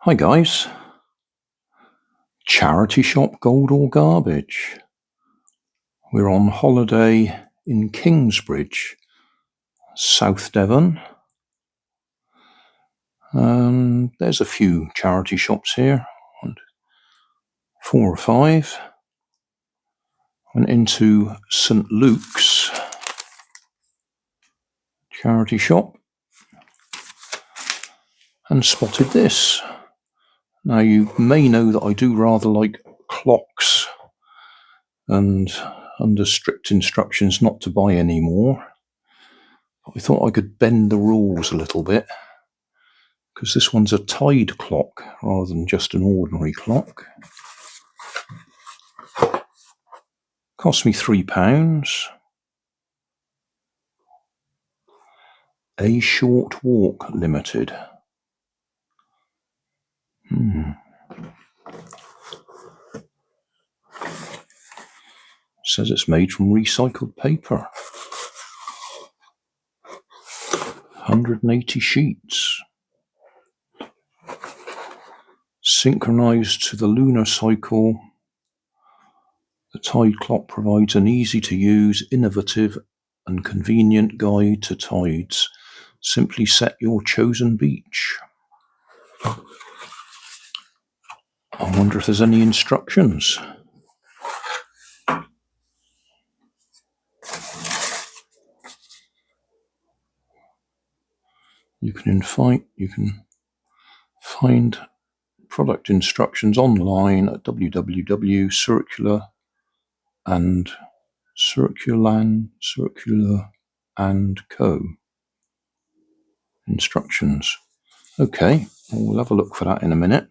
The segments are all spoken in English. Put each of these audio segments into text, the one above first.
Hi guys, charity shop gold or garbage? We're on holiday in Kingsbridge, South Devon. There's a few charity shops here, 4 or 5. Went into St Luke's charity shop and spotted this. Now you may know that I do rather like clocks, and under strict instructions not to buy any more. I thought I could bend the rules a little bit, because this one's a tide clock rather than just an ordinary clock. Cost me £3. A Short Walk Limited. Says it's made from recycled paper. 180 sheets. Synchronized to the lunar cycle, the tide clock provides an easy-to-use, innovative and convenient guide to tides. Simply set your chosen beach. I wonder if there's any instructions. You can find product instructions online at www.circular&co. Instructions. Okay, we'll have a look for that in a minute.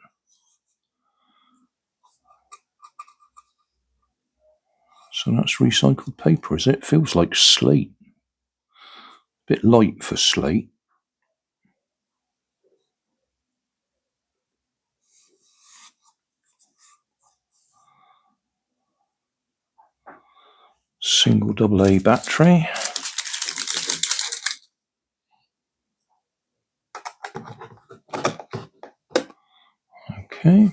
So that's recycled paper, is it? Feels like slate. A bit light for slate. Single AA battery. Okay.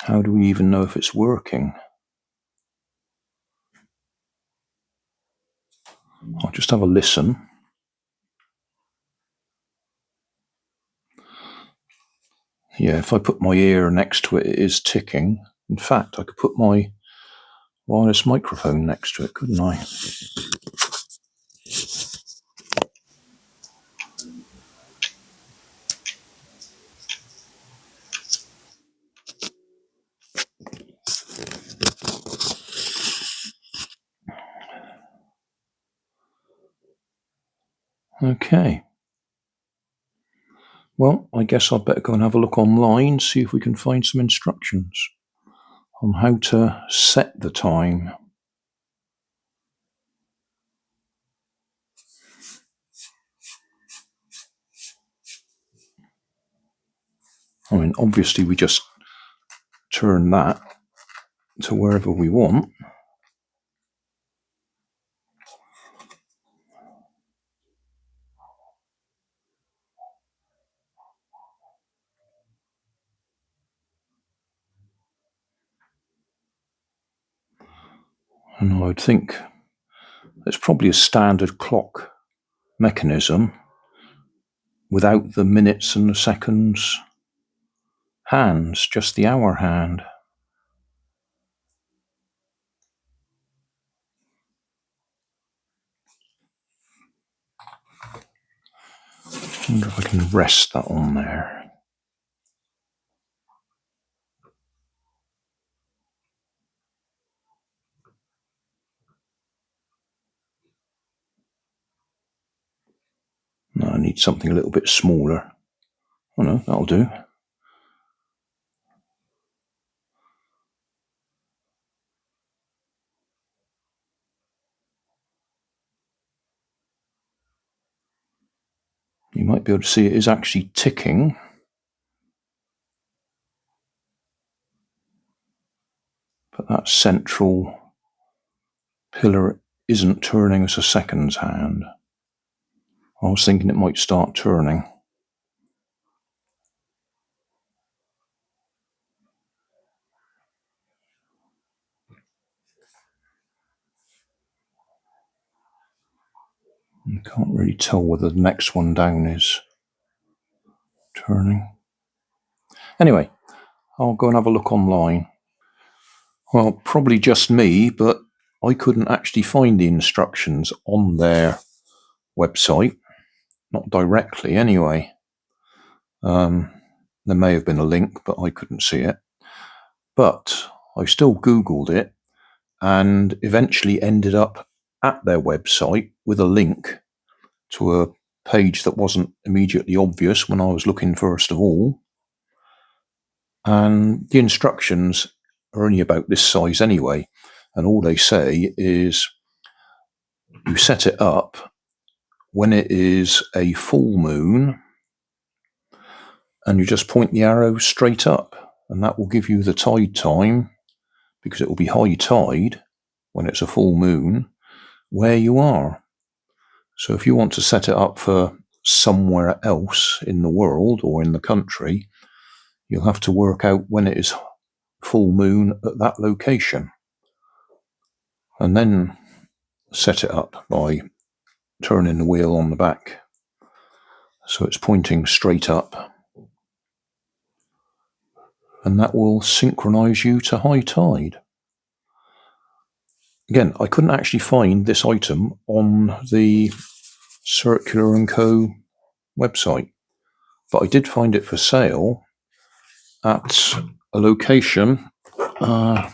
How do we even know if it's working? I'll just have a listen. Yeah, if I put my ear next to it, it is ticking. In fact, I could put my wireless microphone next to it, couldn't I? Okay. Well, I guess I'd better go and have a look online, see if we can find some instructions on how to set the time. I mean, obviously we just turn that to wherever we want. And I'd think it's probably a standard clock mechanism without the minutes and the seconds hands, just the hour hand. I wonder if I can rest that on there. No, I need something a little bit smaller. Oh no, that'll do. You might be able to see it is actually ticking. But that central pillar isn't turning as a seconds hand. I was thinking it might start turning. I can't really tell whether the next one down is turning. Anyway, I'll go and have a look online. Well, probably just me, but I couldn't actually find the instructions on their website. Not directly, anyway. There may have been a link, but I couldn't see it. But I still Googled it and eventually ended up at their website with a link to a page that wasn't immediately obvious when I was looking first of all. And the instructions are only about this size anyway. And all they say is you set it up when it is a full moon and you just point the arrow straight up, and that will give you the tide time, because it will be high tide when it's a full moon where you are. So if you want to set it up for somewhere else in the world or in the country, you'll have to work out when it is full moon at that location, and then set it up by turning the wheel on the back so it's pointing straight up, and that will synchronize you to high tide. Again, I couldn't actually find this item on the Circular & Co website, but I did find it for sale at a location. I'm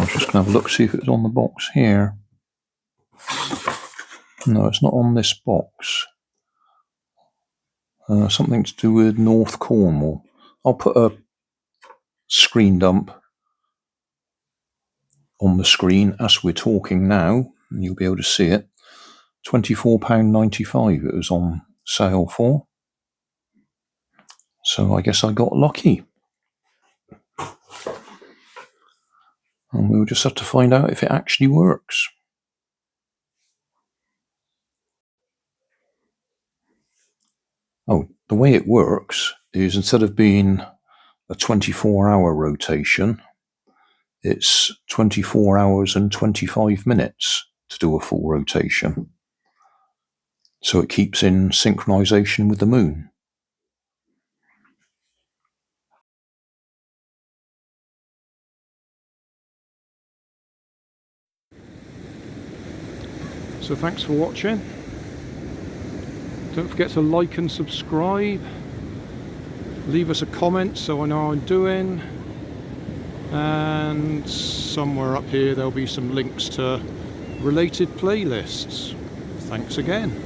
just going to have a look, see if it's on the box here. No, it's not on this box. Something to do with North Cornwall. I'll put a screen dump on the screen as we're talking now, and you'll be able to see it. £24.95 it was on sale for. So I guess I got lucky. And we'll just have to find out if it actually works. Oh, the way it works is instead of being a 24-hour rotation, it's 24 hours and 25 minutes to do a full rotation. So it keeps in synchronization with the moon. So thanks for watching. Don't forget to like and subscribe. Leave us a comment so I know how I'm doing. And somewhere up here there'll be some links to related playlists. Thanks again.